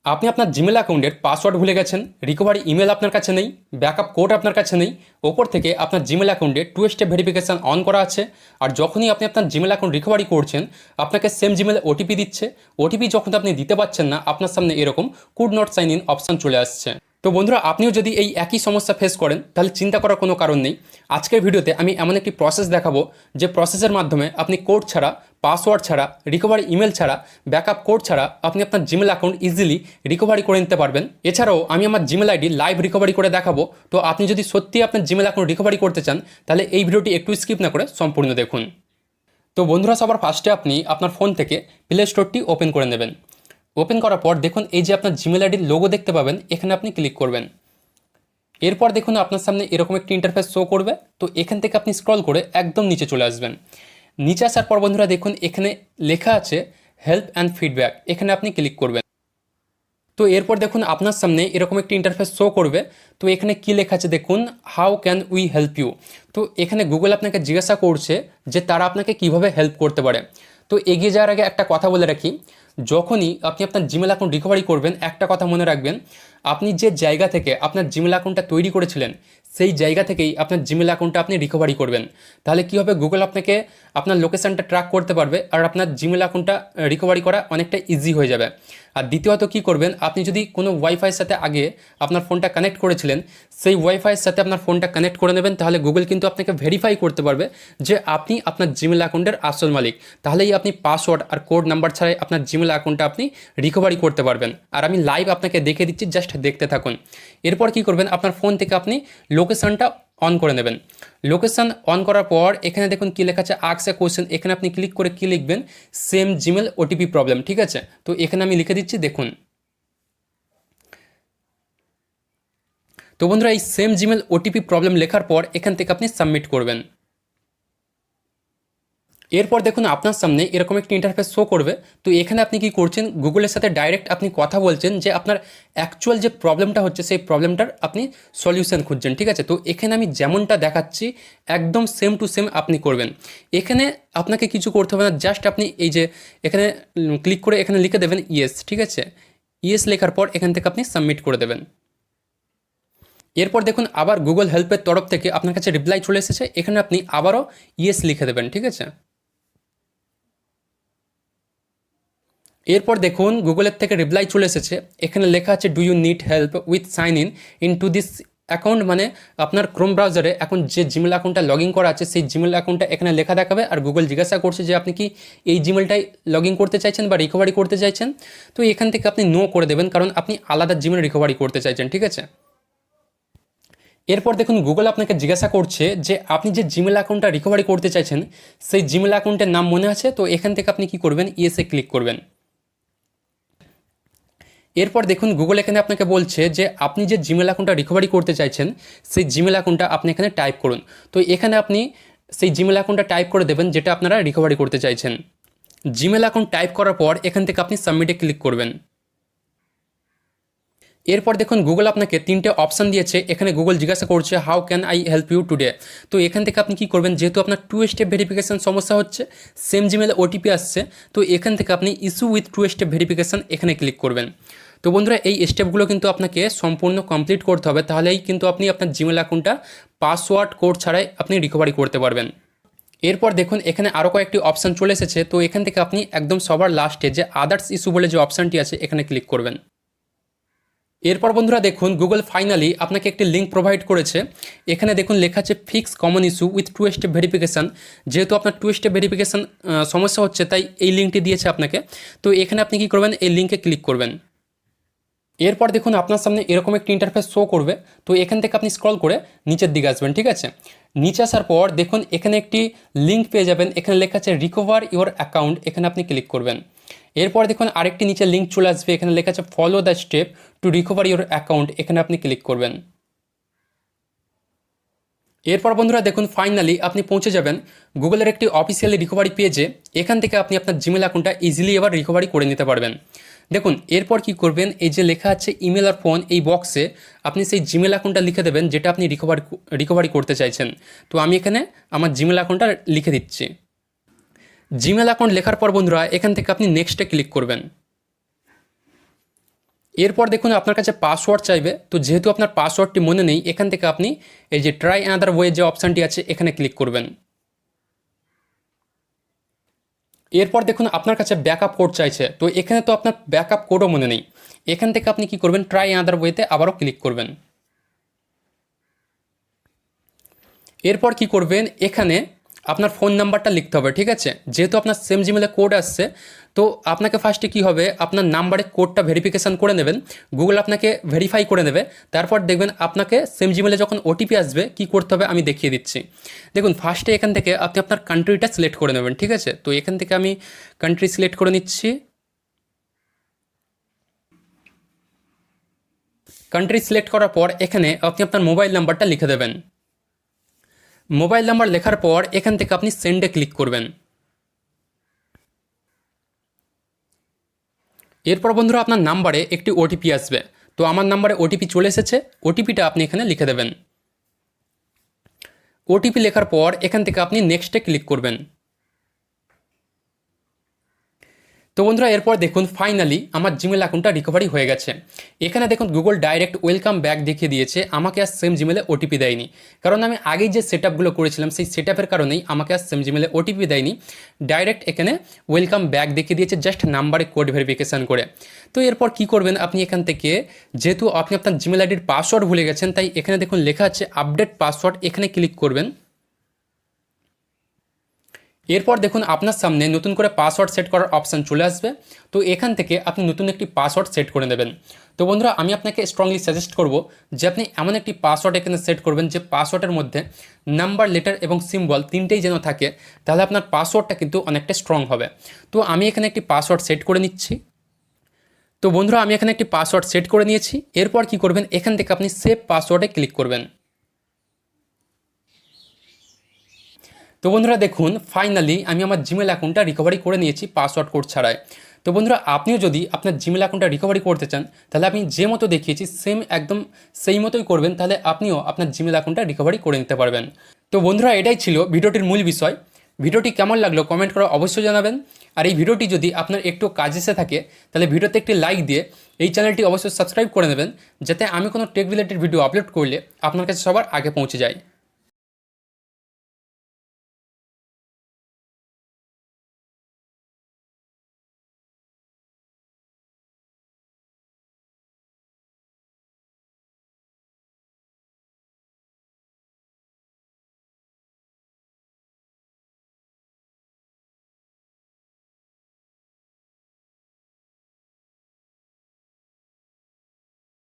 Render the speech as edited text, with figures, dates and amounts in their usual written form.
আপনি আপনার জিমেল অ্যাকাউন্টের পাসওয়ার্ড ভুলে গেছেন, রিকভারি ইমেল আপনার কাছে নেই, ব্যাকআপ কোড আপনার কাছে নেই, ওপর থেকে আপনার জিমেল অ্যাকাউন্টে টু স্টেপ ভেরিফিকেশান অন করা আছে। আর যখনই আপনি আপনার জিমেল অ্যাকাউন্ট রিকভারি করছেন, আপনাকে সেম জিমেল ওটিপি দিচ্ছে। ওটিপি যখন আপনি দিতে পারছেন না, আপনার সামনে এরকম could not sign in option চলে আসছে। তো বন্ধুরা, আপনিও যদি এই একই সমস্যা ফেস করেন, তাহলে চিন্তা করার কোনো কারণ নেই। আজকের ভিডিওতে আমি এমন একটি প্রসেস দেখাবো, যে প্রসেসের মাধ্যমে আপনি কোড ছাড়া, পাসওয়ার্ড ছাড়া, রিকভারি ইমেল ছাড়া, ব্যাকআপ কোড ছাড়া আপনি আপনার জিমেল অ্যাকাউন্ট ইজিলি রিকভারি করে নিতে পারবেন। এছাড়াও আমি আমার জিমেল আইডি লাইভ রিকভারি করে দেখাবো। তো আপনি যদি সত্যি আপনার জিমেল অ্যাকাউন্ট রিকভারি করতে চান, তাহলে এই ভিডিওটি একটু স্কিপ না করে সম্পূর্ণ দেখুন। তো বন্ধুরা, সবার ফার্স্টে আপনি আপনার ফোন থেকে প্লে স্টোরটি ওপেন করে নেবেন। ওপেন করার পর দেখুন, এই যে আপনার জিমেল আইডির লোগো দেখতে পাবেন, এখানে আপনি ক্লিক করবেন। এরপর দেখুন আপনার সামনে এরকম একটি ইন্টারফেস শো করবে। তো এখান থেকে আপনি স্ক্রল করে একদম নিচে চলে আসবেন। নিচে আসার পর বন্ধুরা দেখুন, এখানে লেখা আছে হেল্প অ্যান্ড ফিডব্যাক, এখানে আপনি ক্লিক করবেন। তো এরপর দেখুন আপনার সামনে এরকম একটি ইন্টারফেস শো করবে। তো এখানে কি লেখা আছে দেখুন, how can we help you. তো এখানে গুগল আপনাকে জিজ্ঞাসা করছে যে তারা আপনাকে কিভাবে হেল্প করতে পারে। তো এগিয়ে যাওয়ার আগে একটা কথা বলে রাখি, যখনই আপনি আপনার জিমেল অ্যাকাউন্ট রিকভারি করবেন, একটা কথা মনে রাখবেন, আপনি যে জায়গা থেকে আপনার জিমেল অ্যাকাউন্টটা তৈরি করেছিলেন, সেই জায়গা থেকেই আপনার জিমেল অ্যাকাউন্টটা আপনি রিকভারি করবেন। তাহলে কী হবে, গুগল আপনাকে আপনার লোকেশানটা ট্র্যাক করতে পারবে, আর আপনার জিমেল অ্যাকাউন্টটা রিকভারি করা অনেকটা ইজি হয়ে যাবে। আর দ্বিতীয়ত কী করবেন, আপনি যদি কোনো ওয়াইফাইয়ের সাথে আগে আপনার ফোনটা কানেক্ট করেছিলেন, সেই ওয়াইফাইয়ের সাথে আপনার ফোনটা কানেক্ট করে নেবেন। তাহলে গুগল কিন্তু আপনাকে ভেরিফাই করতে পারবে যে আপনি আপনার জিমেল অ্যাকাউন্টের আসল মালিক। তাহলেই আপনি পাসওয়ার্ড আর কোড নাম্বার ছাড়াই আপনার জিমেল অ্যাকাউন্টটা আপনি রিকভারি করতে পারবেন। আর আমি লাইভ আপনাকে দেখে দিচ্ছি, জাস্ট দেখতে থাকুন। এরপর কি করবেন, আপনার ফোন থেকে আপনি লোকেশানটা অন করে নেবেন। লোকেশান অন করার পর এখানে দেখুন কি লেখা আছে, আস্ক এ কোয়েশ্চেন, এখানে আপনি ক্লিক করে কি লিখবেন, সেম জিমেল ওটিপি প্রবলেম। ঠিক আছে, তো এখানে আমি লিখে দিচ্ছি, দেখুন। তো বন্ধুরা, এই সেম জিমেল ওটিপি প্রবলেম লেখার পর এখান থেকে আপনি সাবমিট করবেন। এরপর দেখুন আপনার সামনে এরকম একটি ইন্টারফেস শো করবে। তো এখানে আপনি কি করছেন, গুগলের সাথে ডাইরেক্ট আপনি কথা বলছেন যে আপনার অ্যাকচুয়াল যে প্রবলেমটা হচ্ছে, সেই প্রবলেমটার আপনি সলিউশন খুঁজছেন। ঠিক আছে, তো এখানে আমি যেমনটা দেখাচ্ছি একদম সেম টু সেম আপনি করবেন। এখানে আপনাকে কিছু করতে হবে না, জাস্ট আপনি এই যে এখানে ক্লিক করে এখানে লিখে দেবেন ইয়েস। ঠিক আছে, ইয়েস লেখার পর এখান থেকে আপনি সাবমিট করে দেবেন। এরপর দেখুন আবার গুগল হেল্পের তরফ থেকে আপনার কাছে রিপ্লাই চলে এসেছে, এখানে আপনি আবারও ইয়েস লিখে দেবেন। ঠিক আছে, এরপর দেখুন গুগলের থেকে রিপ্লাই চলে এসেছে, এখানে লেখা আছে do you need help with sign in to this account. মানে আপনার ক্রোম ব্রাউজারে এখন যে জিমেল অ্যাকাউন্টটা লগ ইন করা আছে, সেই জিমেল অ্যাকাউন্টটা এখানে লেখা দেখাবে। আর গুগল জিজ্ঞাসা করছে যে আপনি কি এই জিমেলটাই লগ ইন করতে চাইছেন বা রিকভারি করতে চাইছেন। তো এখান থেকে আপনি নো করে দেবেন, কারণ আপনি আলাদা জিমেল রিকভারি করতে চাইছেন। ঠিক আছে, এরপর দেখুন গুগল আপনাকে জিজ্ঞাসা করছে যে আপনি যে জিমেল অ্যাকাউন্টটা রিকভারি করতে চাইছেন, সেই জিমেল অ্যাকাউন্টের নাম মনে আছে। তো এখান থেকে আপনি কি করবেন, ইয়েসে ক্লিক করবেন। এরপর দেখুন গুগল এখানে আপনাকে বলছে যে আপনি যে জিমেল অ্যাকাউন্টটা রিকভারি করতে চাইছেন, সেই জিমেল অ্যাকাউন্টটা আপনি এখানে টাইপ করুন। তো এখানে আপনি সেই জিমেল অ্যাকাউন্টটা টাইপ করে দেবেন যেটা আপনারা রিকভারি করতে চাইছেন। জিমেল অ্যাকাউন্ট টাইপ করার পর এখান থেকে আপনি সাবমিটে ক্লিক করবেন। এরপর দেখুন গুগল আপনাকে তিনটে অপশান দিয়েছে, এখানে গুগল জিজ্ঞাসা করছে how can I help you today. তো এখান থেকে আপনি কি করবেন, যেহেতু আপনার টু স্টেপ ভেরিফিকেশান সমস্যা হচ্ছে, সেম জিমেলে ওটিপি আসছে, তো এখান থেকে আপনি issue with two step verification এখানে ক্লিক করবেন। তো বন্ধুরা, এই স্টেপগুলো কিন্তু আপনাকে সম্পূর্ণ কমপ্লিট করতে হবে, তাহলেই কিন্তু আপনি আপনার জিমেল অ্যাকাউন্টটা পাসওয়ার্ড কোড ছাড়াই আপনি রিকভারি করতে পারবেন। এরপর দেখুন এখানে আরও কয়েকটি অপশান চলে এসেছে। তো এখান থেকে আপনি একদম সবার লাস্টে যে আদার্স ইস্যু বলে যে অপশানটি আছে, এখানে ক্লিক করবেন। এরপর বন্ধুরা দেখুন গুগল ফাইনালি আপনাকে একটি লিঙ্ক প্রোভাইড করেছে, এখানে দেখুন লেখা আছে fix common issue with two step verification. যেহেতু আপনার টু স্টেপ ভেরিফিকেশান সমস্যা হচ্ছে, তাই এই লিঙ্কটি দিয়েছে আপনাকে। তো এখানে আপনি কি করবেন, এই লিঙ্কে ক্লিক করবেন। এরপর দেখুন আপনার সামনে এরকম একটি ইন্টারফেস শো করবে। তো এখান থেকে আপনি স্ক্রল করে নিচের দিকে আসবেন। ঠিক আছে, নিচে আসার পর দেখুন এখানে একটি লিঙ্ক পেয়ে যাবেন, এখানে লেখা আছে রিকভার ইওর অ্যাকাউন্ট, এখানে আপনি ক্লিক করবেন। এরপর দেখুন আরেকটি নিচে লিঙ্ক চলে আসবে, এখানে লেখা আছে follow the step to recover your account, এখানে আপনি ক্লিক করবেন। এরপর বন্ধুরা দেখুন ফাইনালি আপনি পৌঁছে যাবেন গুগলের একটি অফিসিয়ালি রিকভারি পেজে, এখান থেকে আপনি আপনার জিমেল অ্যাকাউন্টটা ইজিলি এবার রিকভারি করে নিতে পারবেন। দেখুন এরপর কি করবেন, এই যে লেখা আছে ইমেল আর ফোন, এই বক্সে আপনি সেই জিমেল অ্যাকাউন্টটা লিখে দেবেন যেটা আপনি রিকভারি করতে চাইছেন। তো আমি এখানে আমার জিমেল অ্যাকাউন্টটা লিখে দিচ্ছি। জিমেল অ্যাকাউন্ট লেখার পর বন্ধুরা এখান থেকে আপনি নেক্সটে ক্লিক করবেন। এরপর দেখুন আপনার কাছে পাসওয়ার্ড চাইবে। তো যেহেতু আপনার পাসওয়ার্ডটি মনে নেই, এখান থেকে আপনি এই যে ট্রাই অ্যানাদার ওয়ে যে অপশানটি আছে এখানে ক্লিক করবেন। এরপর দেখুন আপনার কাছে ব্যাকআপ কোড চাইছে। তো এখানে তো আপনার ব্যাকআপ কোডও মনে নেই, এখান থেকে আপনি কি করবেন, ট্রাই অ্যানাদার ওয়েতে আবারও ক্লিক করবেন। এরপর কি করবেন, এখানে আপনার ফোন নাম্বারটা লিখতে হবে, ঠিক আছে। যেহেতু আপনার সেম জিমেলে কোড আসছে, তো আপনাকে ফার্স্টে কি হবে, আপনার নাম্বারে কোডটা ভেরিফিকেশান করে নেবেন, গুগল আপনাকে ভেরিফাই করে নেবে। তারপর দেখবেন আপনাকে সেম জিমেলে যখন ওটিপি আসবে কি করতে হবে আমি দেখিয়ে দিচ্ছি। দেখুন ফার্স্টে এখান থেকে আপনি আপনার কান্ট্রিটা সিলেক্ট করে নেবেন, ঠিক আছে। তো এখান থেকে আমি কান্ট্রি সিলেক্ট করে নিচ্ছি। কান্ট্রি সিলেক্ট করার পর এখানে আপনি আপনার মোবাইল নাম্বারটা লিখে দেবেন। মোবাইল নাম্বার লেখার পর এখান থেকে আপনি সেন্ডে ক্লিক করবেন। এরপর বন্ধুরা আপনার নাম্বারে একটি ওটিপি আসবে। তো আমার নাম্বারে ওটিপি চলে এসেছে, ওটিপিটা আপনি এখানে লিখে দেবেন। ওটিপি লেখার পর এখান থেকে আপনি নেক্সটে ক্লিক করবেন। তো বন্ধুরা এরপর দেখুন ফাইনালি আমার জিমেল অ্যাকাউন্টটা রিকভারি হয়ে গেছে। এখানে দেখুন গুগল ডাইরেক্ট ওয়েলকাম ব্যাক দেখিয়ে দিয়েছে, আমাকে আর সেম জিমেলে ওটিপি দেয়নি। কারণ আমি আগেই যে সেটআপগুলো করেছিলাম সেই সেটআপের কারণেই আমাকে আর সেম জিমেলে ওটিপি দেয়নি, ডাইরেক্ট এখানে ওয়েলকাম ব্যাক দেখিয়ে দিয়েছে জাস্ট নাম্বারে কোড ভেরিফিকেশান করে। তো এরপর কি করবেন, আপনি এখান থেকে যেহেতু আপনি আপনার জিমেল আইডির পাসওয়ার্ড ভুলে গেছেন, তাই এখানে দেখুন লেখা আছে আপডেট পাসওয়ার্ড, এখানে ক্লিক করবেন। এরপর দেখুন আপনার সামনে নতুন করে পাসওয়ার্ড সেট করার অপশান চলে আসবে। তো এখান থেকে আপনি নতুন একটি পাসওয়ার্ড সেট করে নেবেন। তো বন্ধুরা আমি আপনাকে স্ট্রংলি সাজেস্ট করব যে আপনি এমন একটি পাসওয়ার্ড এখানে সেট করবেন যে পাসওয়ার্ডের মধ্যে নাম্বার, লেটার এবং সিম্বল তিনটেই যেন থাকে, তাহলে আপনার পাসওয়ার্ডটা কিন্তু অনেকটা স্ট্রং হবে। তো আমি এখানে একটি পাসওয়ার্ড সেট করে নিচ্ছি। তো বন্ধুরা আমি এখানে একটি পাসওয়ার্ড সেট করে নিয়েছি। এরপর কি করবেন, এখান থেকে আপনি সেভ পাসওয়ার্ডে ক্লিক করবেন। তো বন্ধুরা দেখুন ফাইনালি আমি আমার জিমেল অ্যাকাউন্টটা রিকভারি করে নিয়েছি পাসওয়ার্ড কোড ছাড়াই। তো বন্ধুরা আপনিও যদি আপনার জিমেল অ্যাকাউন্টটা রিকভারি করতে চান, তাহলে আমি যে মতো দেখিয়েছি সেম একদম সেই মতোই করবেন, তাহলে আপনিও আপনার জিমেল অ্যাকাউন্টটা রিকভারি করে নিতে পারবেন। তো বন্ধুরা এটাই ছিল ভিডিওটির মূল বিষয়। ভিডিওটি কেমন লাগলো কমেন্ট করে অবশ্যই জানাবেন। আর এই ভিডিওটি যদি আপনার একটু কাজ এসে থাকে, তাহলে ভিডিওতে একটি লাইক দিয়ে এই চ্যানেলটি অবশ্যই সাবস্ক্রাইব করে নেবেন, যাতে আমি কোনো টেক রিলেটেড ভিডিও আপলোড করলে আপনার কাছে সবার আগে পৌঁছে যায়।